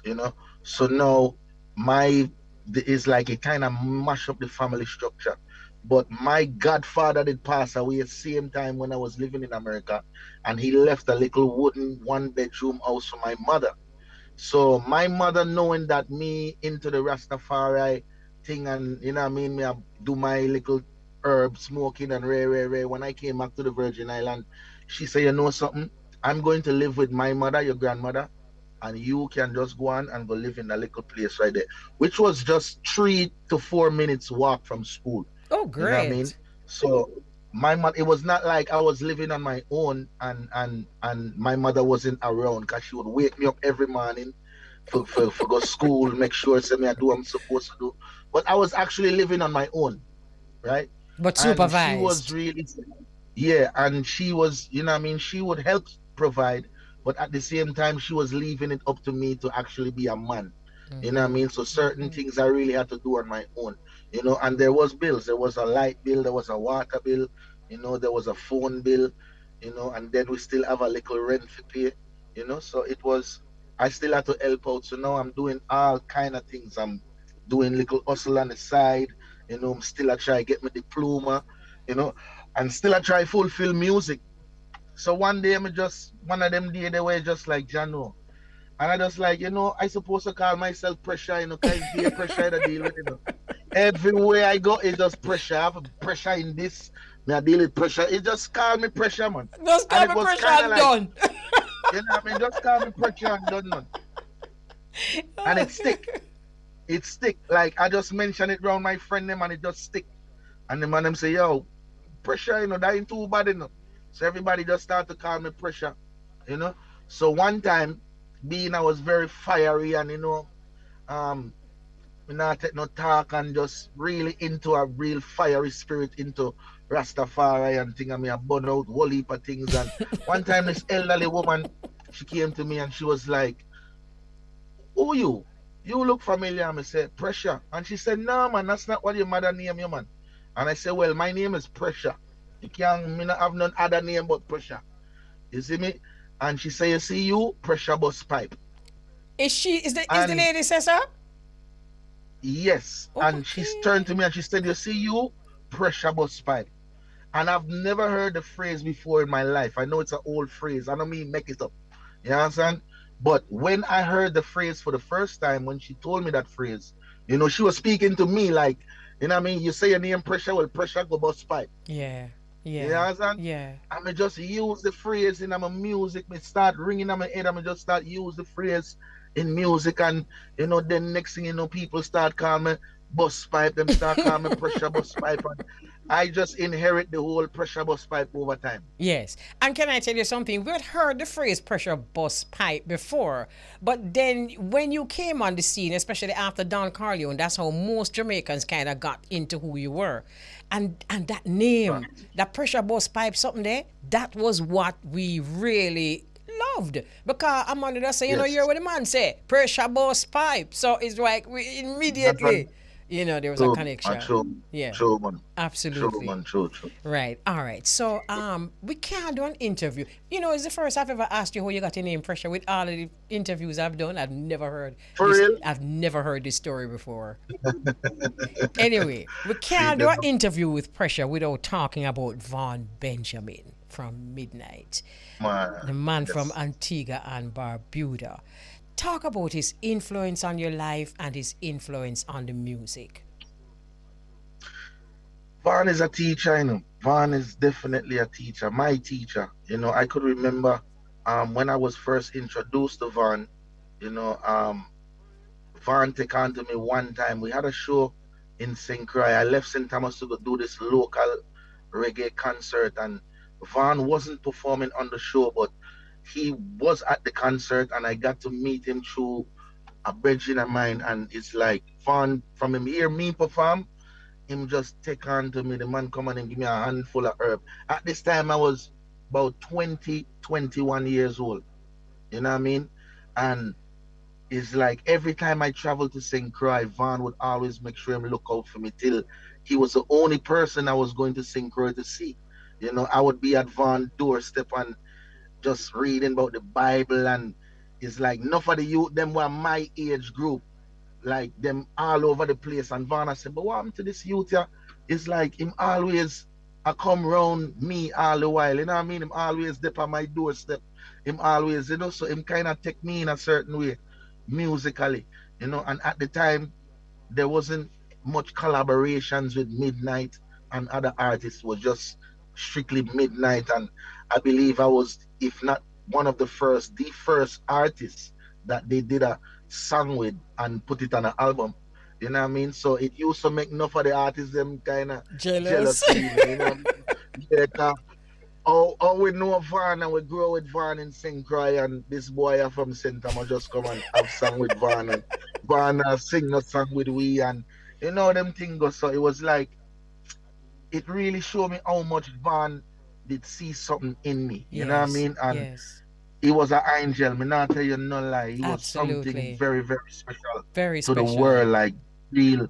you know. So now my it's like it kind of mash up the family structure. But my godfather did pass away at the same time when I was living in America, and he left a little wooden one-bedroom house for my mother. So my mother knowing that me into the Rastafari thing, and you know what I mean, me I do my little herb smoking and rare. When I came back to the Virgin Island, she said, you know something? I'm going to live with my mother, your grandmother, and you can just go on and go live in a little place right there, which was just 3 to 4 minutes walk from school. Oh, You know what I mean? great. So my mother, it was not like I was living on my own, and my mother wasn't around because she would wake me up every morning for go school, make sure say me I do what I'm supposed to do. But I was actually living on my own, right? But And she was supervised. really, yeah, and she was, you know what I mean, she would help provide, but at the same time, she was leaving it up to me to actually be a man. You know what I mean? So certain things I really had to do on my own, and there was bills. There was a light bill, there was a water bill, there was a phone bill, and then we still have a little rent to pay, so it was, I still had to help out. So now I'm doing all kind of things. I'm doing little hustle on the side, I'm still I try get my diploma, you know, and still I try fulfill music. So one day, one of them day they were just like Jano. And I just like, I supposed to call myself pressure, because it's be pressure to deal with. Everywhere I go, it's just pressure. I have pressure in this. Me I deal with pressure. It just call me pressure, man. Just And call it me was pressure kind of and like, done. what I mean? Just call me pressure and done, man. And it stick. It stick. Like I just mention it around my friend them and it just stick. And the man them say, yo, pressure, that ain't too bad, So everybody just start to call me pressure, you know. So one time, being I was very fiery and um Me not take no talk and just really into a real fiery spirit into Rastafari and thing, and me a burn out whole heap of things. And one time this elderly woman, she came to me and she was like, "Who you? You look familiar." And I said, "Pressure." And she said, "No man, that's not what your mother name you, man." And I said, "Well, my name is Pressure. You can't me not have none other name but Pressure. You see me?" And she said, "You see you, Pressure bus pipe." Is the And lady says her? yes, and she turned to Okay. me and she said, "You see you, Pressure bus pipe." And I've never heard the phrase before in my life. I know it's an old phrase. I don't mean make it up. You understand? But when I heard the phrase for the first time, when she told me that phrase, she was speaking to me like, what I mean? You say your name Pressure, well, Pressure go bust pipe. Yeah. You Yeah. understand? Yeah. I me just use the phrase in my music. Me start ringing in my head. I me just start use the phrase in music, and then next thing you know, people start calling me bus pipe. Them start calling me Pressure bus pipe, and I just inherit the whole Pressure bus pipe over time. Yes. And can I tell you something? We had heard the phrase pressure bust pipe before. But then when you came on the scene, especially after Don Corleone, that's how most Jamaicans kind of got into who you were. And that name, Right. that pressure bust pipe, something there, that was what we really loved. Because I'm under the say, you're Yes. what the man say, pressure bust pipe. So it's like we That's a immediately, there was a true, man, connection. true, Yeah. true, man. True, Absolutely. man, true, true. Right. All right. So we can't do an interview. It's the first I've ever asked you how you got your name Pressure. With all of the interviews I've done, I've never heard For this. real? I've never heard this story before. Anyway, we See, can't do an interview with Pressure without talking about Vaughn Benjamin from Midnight, the man, man from yes. Antigua and Barbuda. Talk about his influence on your life and his influence on the music. Vaughn is a teacher, Vaughn is definitely a teacher, my teacher. I could remember when I was first introduced to Vaughn, you know, um, Vaughn take on to me one time. We had a show in St. Croix. I left St. Thomas to go do this local reggae concert, and Vaughn wasn't performing on the show, but he was at the concert, and I got to meet him through a bridging of mine. And it's like Vaughn, from him hear me perform, him just take on to me. The man come and him give me a handful of herb. At this time, I was about 20, 21 years old. You know what I mean? And it's like every time I travel to St. Croix, Vaughn would always make sure him look out for me till he was the only person I was going to St. Croix to see. I would be at Vaughn's doorstep and just reading about the Bible, and it's like enough of the youth them were my age group, like them all over the place. And Vaughn I said, "But what happened to this youth here?" It's like him always I come round me all the while. You know what I mean? Him always dip on my doorstep. Him always, so him kind of take me in a certain way musically. And at the time there wasn't much collaborations with Midnight and other artists. It was just strictly Midnight, and I believe I was, if not one of the first artists that they did a song with and put it on an album. You know what I mean? So it used to make enough of the artists them kind of Jealous. jealous with me. You know what I mean? Yeah, 'cause oh, we know Van and we grow with Van in St. Croix, and this boy are from St. Thomas just come and have song with Van, and Van sing a song with we, and them things go. So it was like it really showed me how much Van did see something in me. You know what I Yes. mean? And Yes. he was an angel. Me not tell you no lie. He was something Absolutely. very, very special Very to the special. world. Like real,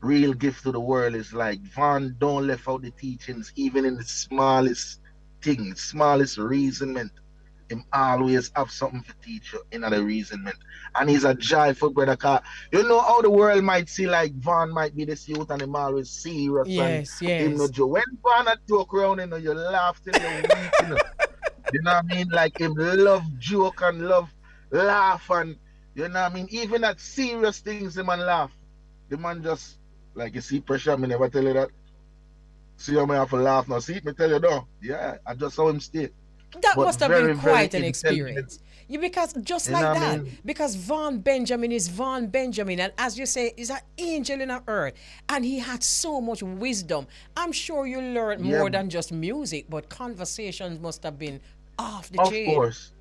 real gift to the world is like Van don't left out the teachings, even in the smallest thing, smallest reasonment. Him always have something to teach you in the reasonment. And he's a joyful brother. Cause you know how the world might see like Van might be this youth and him always serious and Yes. him no Yes. joke. When Van a joke around, you laugh till you weak, You know what I mean? Like him love joke and love laugh, and you know what I mean? Even at serious things the man laugh. The man just like you see pressure, me never tell you that. See how me have to laugh now. See me tell you no. Yeah, I just saw him stay. That But must have been very, very quite an intelligent. experience. Because just You know like what I that, mean? because Vaughn Benjamin is Vaughn Benjamin, and as you say, is an angel in the earth, and he had so much wisdom. I'm sure you learned Yeah, more than just music, but conversations must have been off the of chain. course.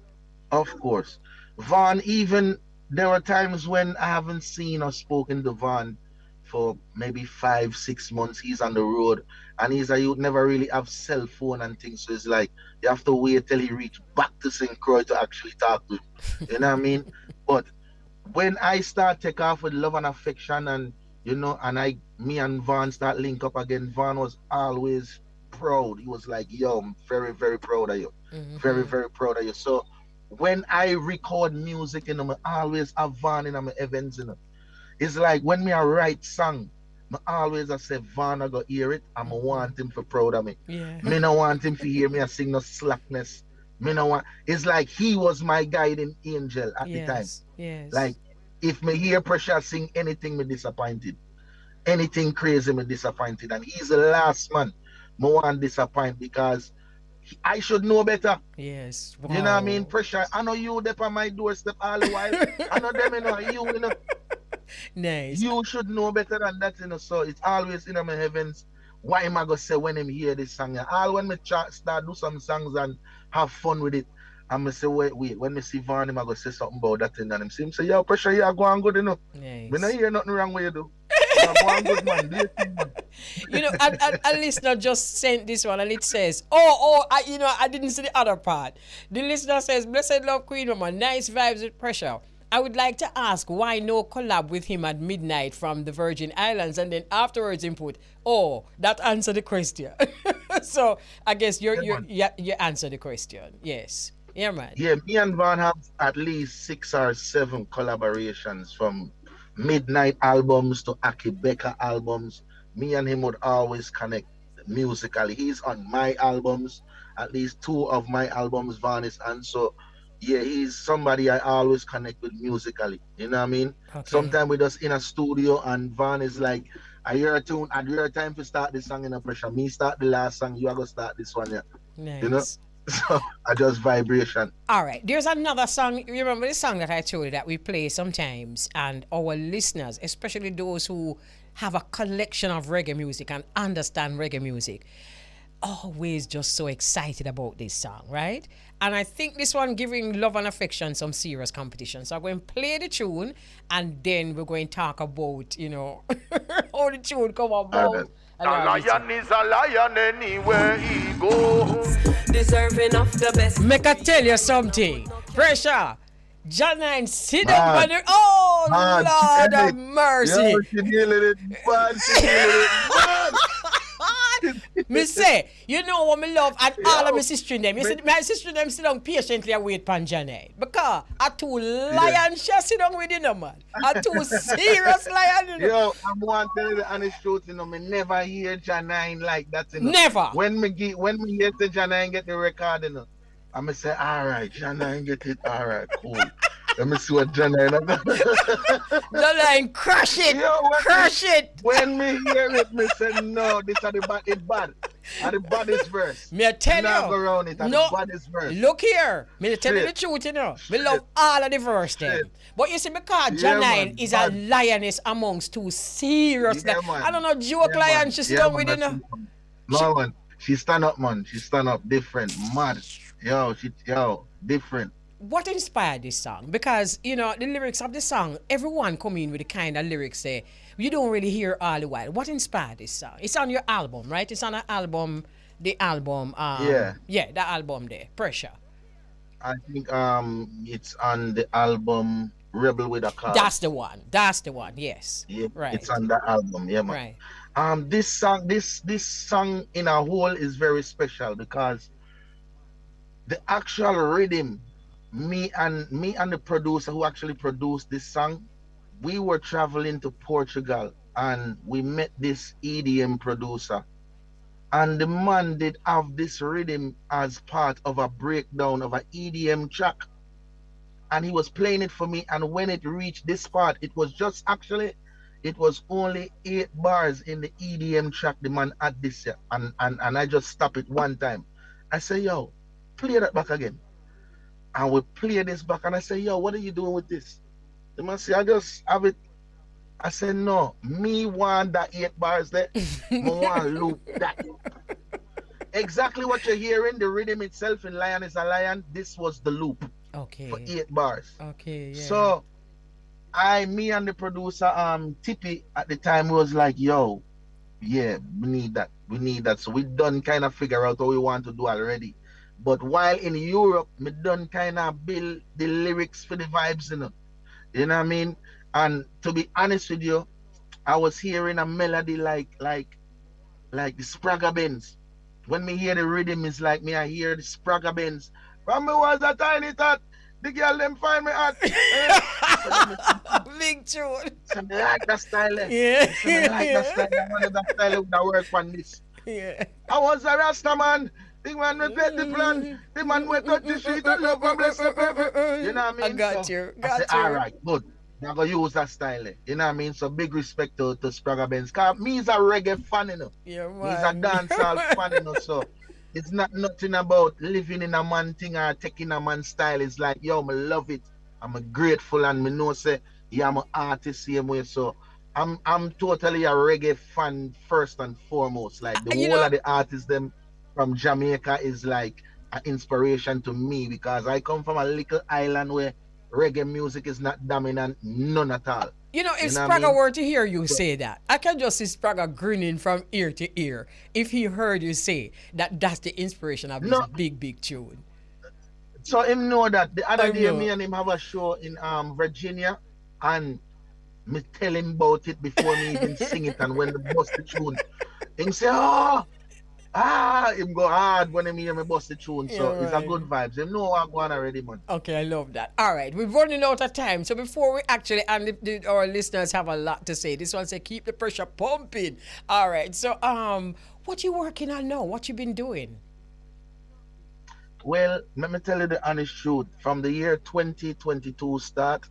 Of course. Vaughn even there were times when I haven't seen or spoken to Van for maybe 5, 6 months. He's on the road, and he's a youth never really have cell phone and things. So it's like you have to wait till he reach back to St. Croix to actually talk to him. You know what I mean? But when I start take off with love and affection, and and me and Van start link up again, Van was always proud. He was like, yo, I'm very, very proud of you. Very, Mm-hmm. very proud of you. So when I record music, I always have Van in my events, It's like when me I write song, I always I say Van I go hear it, and I want him for proud of me. Yeah. Me no want him to hear me I sing no slackness. Me no want it's like he was my guiding angel at the time. Yes. Yes. Like if me hear pressure sing anything me disappointed. Anything crazy me disappointed. And he's the last man me want disappoint because I should know better. Yes. You know what I mean? Wow. Pressure. I know you there on my doorstep all the while. I know them, Nice. you should know better than that, So it's always in my heavens. Why am I gonna say when him hear this song? All when me start do some songs and have fun with it, I'm gonna say, wait. When me see Van, him I gonna say something about that thing, and him see him say, yo, pressure, you are going good, Me Nice. not hear nothing wrong with you, do. You are going good, man. Do your thing, man. A listener just sent this one and it says, I didn't see the other part. The listener says, Blessed Love Queen Mama, nice vibes with pressure. I would like to ask why no collab with him at midnight from the Virgin Islands, and then afterwards input, that answered the question. So I guess you answered the question. Yes. Yeah, man. Yeah, me and Van have at least 6 or 7 collaborations from midnight albums to Aki Becker albums. Me and him would always connect musically. He's on my albums, at least 2 of my albums, Van is on. So, yeah, he's somebody I always connect with musically. You know what I mean? Okay. Sometimes we just in a studio and Van is like, I hear a tune, at your time to start this song in a pressure. Me start the last song, you are going to start this one, yeah. Nice. You know? So I just vibration. All right. There's another song. You remember the song that I told you that we play sometimes, and our listeners, especially those who have a collection of reggae music and understand reggae music, always just so excited about this song, right? And I think this one giving love and affection some serious competition. So I'm going to play the tune, and then we're going to talk about, how the tune come about. A lion is a lion anywhere he goes. Deserving of the best. Make I tell you something. Pressure. Janine, sit down on the... Oh, Lord of mercy. Yo, she dealing it bad. She dealing it bad. Me say, you know what me love, and all of my sister in them. You see, my sister in them sit down patiently and wait for Janine. Because a 2 lion she sit down with man. A 2 serious lion, Yo, I'm want to tell you the honest truth, me never hear Janine like that, Never. When me hear the Janine get the record, I'ma say, all right, Janine get it, all right, cool. Let me see what Janine Janine, crush it, crush it. When me hear it, me say, no, this is the bad. And the baddest verse. Me tell Go you. around it, No, the baddest verse. look here. Me tell you the truth, Me love all of the verse them. But you see, because Yeah, Janine man, is bad. a lioness amongst 2 serious Yeah, lions. man. I don't know, joke Yeah, lion man. she sit Yeah, down man, with, that's it. No, man. She stand up, man. She stand up different, mad. Different. What inspired this song? Because, the lyrics of the song, everyone come in with the kind of lyrics you don't really hear all the while. What inspired this song? It's on your album, right? It's on an album, the album. Yeah. Yeah, the album there, Pressure. I think it's on the album Rebel with a Cause. That's the one. That's the one, yes. Yeah, Right. it's on the album, yeah, man. Right. This song in a whole is very special because the actual rhythm, me and the producer who actually produced this song, we were traveling to Portugal and we met this EDM producer, and the man did have this rhythm as part of a breakdown of an EDM track, and he was playing it for me. And when it reached this part, it was only 8 bars in the EDM track the man had this year, and I just stopped it one time. I say, yo, play that back again. And we play this back, and I say, yo, what are you doing with this? The man say, I just have it. I said, no, me want that 8 bars there. I want to loop that. Exactly what you're hearing, the rhythm itself in Lion is a Lion, this was the loop. Okay. For 8 bars. Okay, yeah. So me and the producer, Tippy, at the time was like, yo, yeah, we need that. We need that. So we done kind of figure out what we want to do already. But while in Europe, me done kind of build the lyrics for the vibes, you know. You know what I mean? And to be honest with you, I was hearing a melody like the Spragga Benz. When me hear the rhythm, it's like me I hear the Spragga Benz. From me was a tiny tot, the girl them find me at. Big tune. So me like that style. Yeah. So me like that style. I wanted that style would work on this. Yeah. I was a Rasta man. The man we take the plan. The man we touch the street and love and bless the people. You know what I mean? I got so you. I say, all right, good. I'm going to use that style. You know what I mean? So big respect to Spragga Benz. Because me is a reggae fan, you know. Yeah, He's a dancehall fan, you know. So it's not nothing about living in a man thing or taking a man style. It's like, yo, I love it. I'm grateful and me know say, yeah, I'm an artist same way. So I'm totally a reggae fan first and foremost. Like the whole of the artists them from Jamaica is like an inspiration to me because I come from a little island where reggae music is not dominant, none at all. You know, if Spragga were to hear you say that, I can just see Spragga grinning from ear to ear if he heard you say that that's the inspiration of this big tune. So him know that the other day me and him have a show in Virginia and me tell him about it before me even sing it and when the bust the tune, him say, him go hard when him hear me bust the tune. So it's a good vibes. Him know what going already, man. Okay, I love that. All right, we're running out of time. So before we actually, and our listeners have a lot to say. This one say keep the pressure pumping. All right, so what you working on now? What you been doing? Well, let me tell you the honest truth. From the year 2022 start,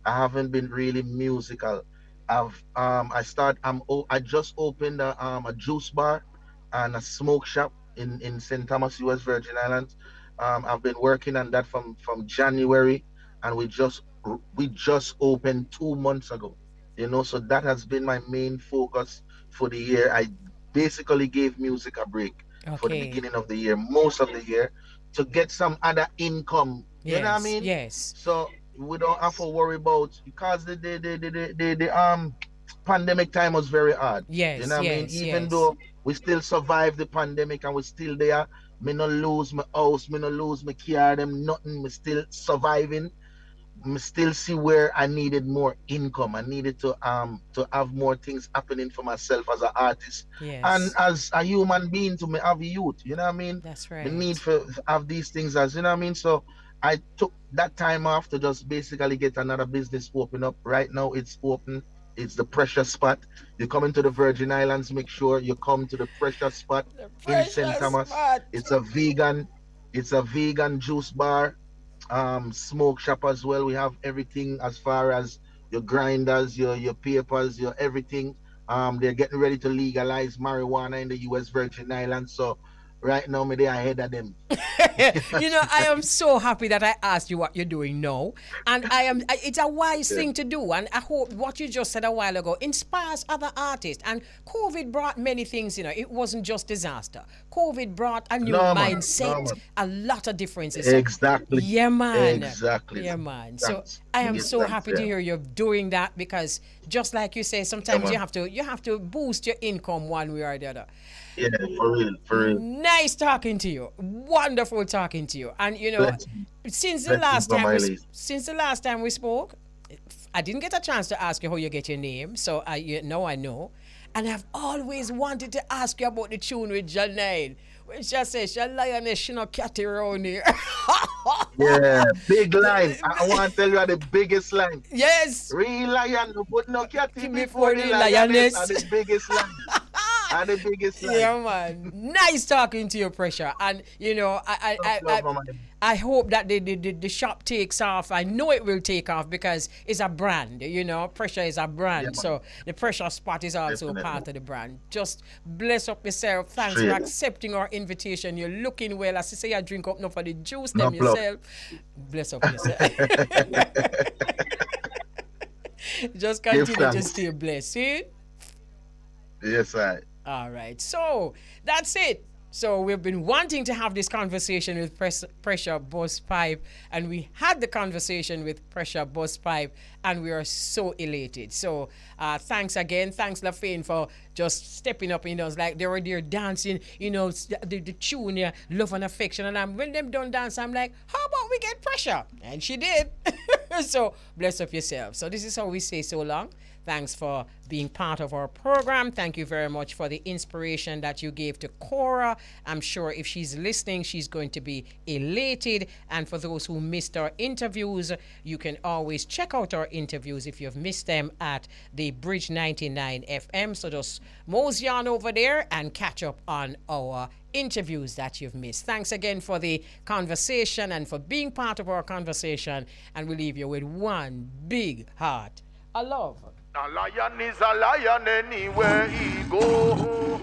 I haven't been really musical. I just opened a juice bar and a smoke shop in St. Thomas, US Virgin Islands. I've been working on that from January, and we just opened 2 months ago. You know, so that has been my main focus for the year. I basically gave music a break for the beginning of the year, most of the year, to get some other income. You know what I mean? Yes. So we don't have to worry about because the pandemic time was very hard. Yes. You know what I mean? Even though we still survived the pandemic and we're still there, me no lose my house, me no lose my car, them nothing, me still surviving. Me still see where I needed more income. I needed to have more things happening for myself as an artist. Yes. And as a human being to me have youth. You know what I mean? That's right. The need for have these things as you know what I mean. So I took that time off to just basically get another business open up. Right now it's open. It's the Pressure Spot. You come into the Virgin Islands, make sure you come to the Pressure Spot in St. Thomas. It's a vegan juice bar, smoke shop as well. We have everything as far as your grinders, your papers, your everything. They're getting ready to legalize marijuana in the US Virgin Islands. So right now, me they are ahead of them. You know, I am so happy that I asked you what you're doing now. And it's a wise thing to do. And I hope what you just said a while ago inspires other artists. And COVID brought many things, you know. It wasn't just disaster. COVID brought a new mindset, a lot of differences. Exactly. Yeah, man. Exactly. Yeah, man. So I am so happy to hear you're doing that because just like you say, sometimes you have to boost your income one way or the other. Yeah, for real. Nice talking to you. Wonderful talking to you. And you know, since the last time we spoke, I didn't get a chance to ask you how you get your name. So I know. And I've always wanted to ask you about the tune with Janine. When she says she lioness, she no catty around here. Yeah, big line. I want to tell you the biggest line. Yes. Real lion, but no catty before the lioness. Are the biggest line. Are the biggest line. Yeah, man. Nice talking to you, Pressure. And you know, I hope that the shop takes off. I know it will take off because it's a brand. You know, Pressure is a brand. Yeah, so the Pressure Spot is also part of the brand. Just bless up yourself. Thanks for accepting our invitation. You're looking well. As I say, I drink up enough of the juice them yourself. Bless up yourself. Just continue to stay blessed. See? Yes, I. All right. So that's it. So we've been wanting to have this conversation with Pressure Buzz Pipe, and we had the conversation with Pressure Buzz Pipe, and we are so elated. So thanks again. Thanks, LaFane, for just stepping up. You know, it's like they were there dancing, you know, the tune, yeah, Love and Affection. And when them done dance, I'm like, how about we get Pressure? And she did. So bless up yourself. So this is how we say so long. Thanks for being part of our program. Thank you very much for the inspiration that you gave to Cora. I'm sure if she's listening, she's going to be elated. And for those who missed our interviews, you can always check out our interviews if you've missed them at the Bridge 99 FM. So just mosey on over there and catch up on our interviews that you've missed. Thanks again for the conversation and for being part of our conversation. And we leave you with one big heart of love. A lion is a lion anywhere he go.